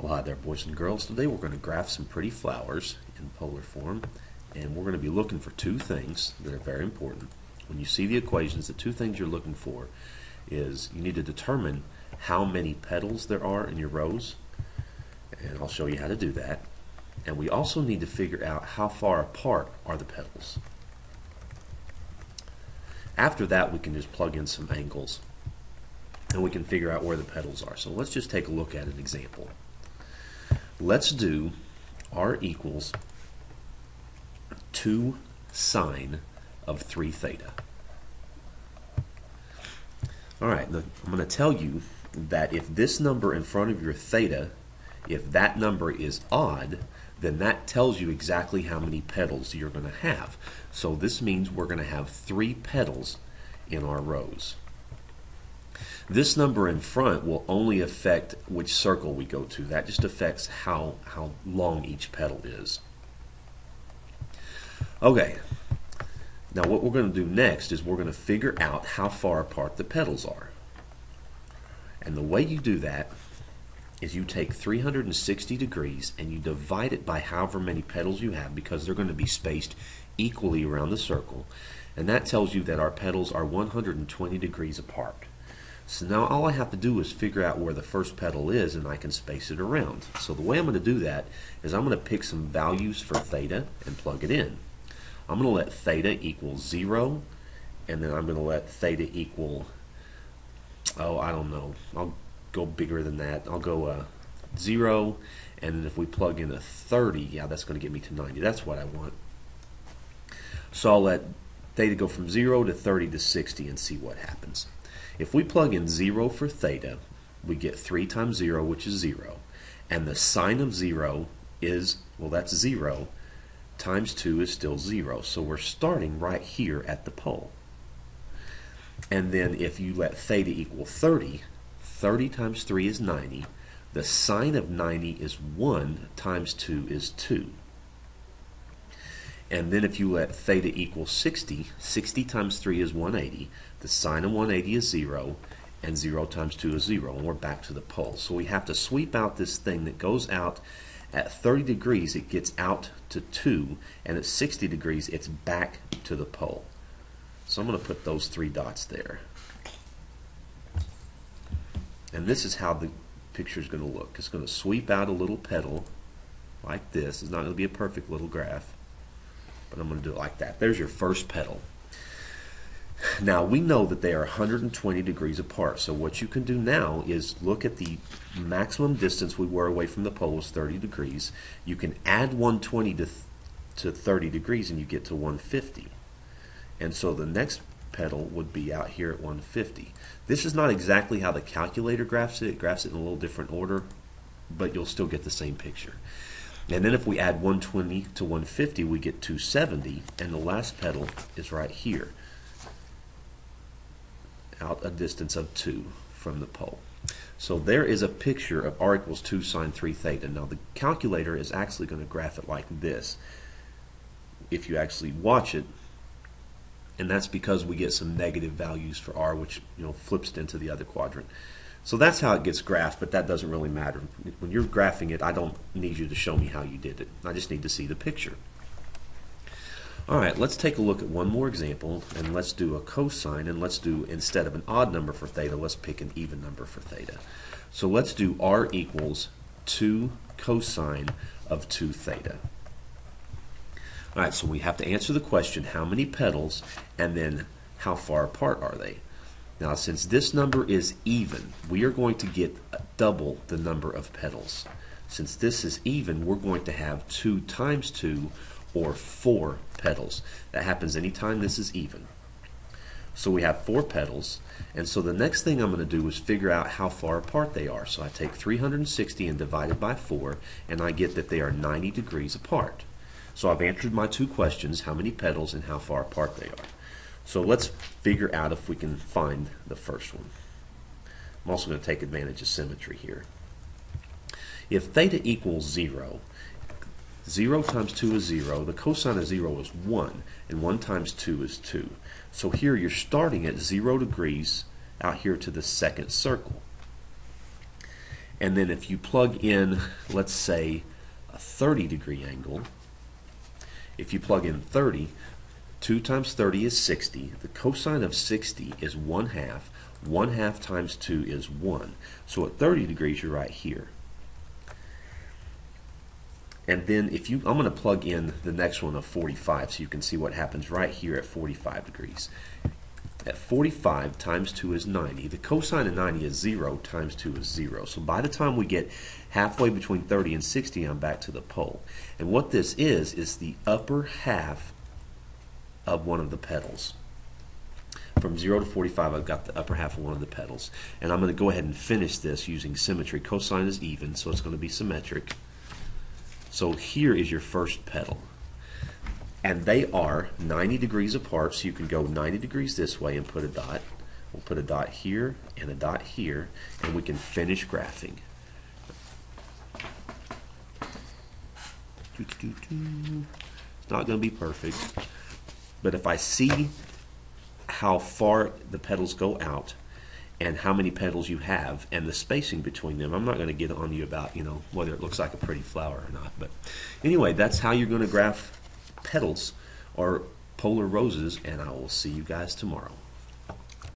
Well, hi there, boys and girls. Today we're going to graph some pretty flowers in polar form, and we're going to be looking for two things that are very important. When you see the equations, the two things you're looking for is you need to determine how many petals there are in your rose, and I'll show you how to do that. And we also need to figure out how far apart are the petals. After that, we can just plug in some angles, and we can figure out where the petals are. So let's just take a look at an example. Let's do r equals 2 sine of 3 theta. Alright, I'm going to tell you that if this number in front of your theta, if that number is odd, then that tells you exactly how many petals you're going to have. So this means we're going to have 3 petals in our rose. This number in front will only affect which circle we go to. That just affects how long each petal is. Okay, now what we're going to do next is we're going to figure out how far apart the petals are. And the way you do that is you take 360 degrees and you divide it by however many petals you have, because they're going to be spaced equally around the circle. And that tells you that our petals are 120 degrees apart. So now all I have to do is figure out where the first petal is, and I can space it around. So the way I'm going to do that is I'm going to pick some values for theta and plug it in. I'm going to let theta equal 0, and then I'm going to let theta equal, I don't know, I'll go bigger than that. I'll go 0, and then if we plug in a 30, yeah, that's going to get me to 90. That's what I want. So I'll let theta go from 0 to 30 to 60 and see what happens. If we plug in 0 for theta, we get 3 times 0, which is 0. And the sine of 0 is, well, that's 0, times 2 is still 0. So we're starting right here at the pole. And then if you let theta equal 30, 30 times 3 is 90. The sine of 90 is 1 times 2 is 2. And then if you let theta equal 60, 60 times 3 is 180. The sine of 180 is 0, and 0 times 2 is 0, and we're back to the pole. So we have to sweep out this thing that goes out at 30 degrees, it gets out to 2, and at 60 degrees, it's back to the pole. So I'm going to put those 3 dots there. And this is how the picture is going to look. It's going to sweep out a little petal like this. It's not going to be a perfect little graph, but I'm going to do it like that. There's your first petal. Now we know that they are 120 degrees apart, so what you can do now is look at the maximum distance we were away from the pole was 30 degrees. You can add 120 to 30 degrees and you get to 150. And so the next petal would be out here at 150. This is not exactly how the calculator graphs it. It graphs it in a little different order, but you'll still get the same picture. And then if we add 120 to 150, we get 270, and the last petal is right here, out a distance of 2 from the pole. So there is a picture of r equals 2 sine 3 theta. Now the calculator is actually going to graph it like this if you actually watch it, and that's because we get some negative values for r, which flips it into the other quadrant. So that's how it gets graphed, but that doesn't really matter. When you're graphing it, I don't need you to show me how you did it. I just need to see the picture. Alright, let's take a look at one more example, and let's do a cosine, and let's do, instead of an odd number for theta, let's pick an even number for theta. So let's do r equals 2 cosine of 2 theta. Alright, so we have to answer the question, how many petals, and then how far apart are they? Now, since this number is even, we are going to get double the number of petals. Since this is even, we're going to have 2 times 2, or 4 petals. That happens anytime this is even. So we have 4 petals, and so the next thing I'm going to do is figure out how far apart they are. So I take 360 and divide it by 4, and I get that they are 90 degrees apart. So I've answered my 2 questions, how many petals and how far apart they are. So let's figure out if we can find the first one. I'm also going to take advantage of symmetry here. If theta equals 0, 0 times 2 is 0, the cosine of 0 is 1, and 1 times 2 is 2. So here you're starting at 0 degrees out here to the second circle. And then if you plug in, let's say, a 30-degree angle, if you plug in 30, 2 times 30 is 60. The cosine of 60 is 1/2. 1/2 times 2 is 1. So at 30 degrees, you're right here. And then if you, I'm going to plug in the next one of 45 so you can see what happens right here at 45 degrees. At 45 times 2 is 90. The cosine of 90 is 0 times 2 is 0. So by the time we get halfway between 30 and 60, I'm back to the pole. And what this is the upper half of one of the petals. From 0 to 45, I've got the upper half of one of the petals. And I'm going to go ahead and finish this using symmetry. Cosine is even, so it's going to be symmetric. So here is your first petal. And they are 90 degrees apart, so you can go 90 degrees this way and put a dot. We'll put a dot here and a dot here, and we can finish graphing. It's not going to be perfect, but if I see how far the petals go out and how many petals you have and the spacing between them, I'm not going to get on you about, whether it looks like a pretty flower or not. But anyway, that's how you're going to graph petals or polar roses, and I will see you guys tomorrow.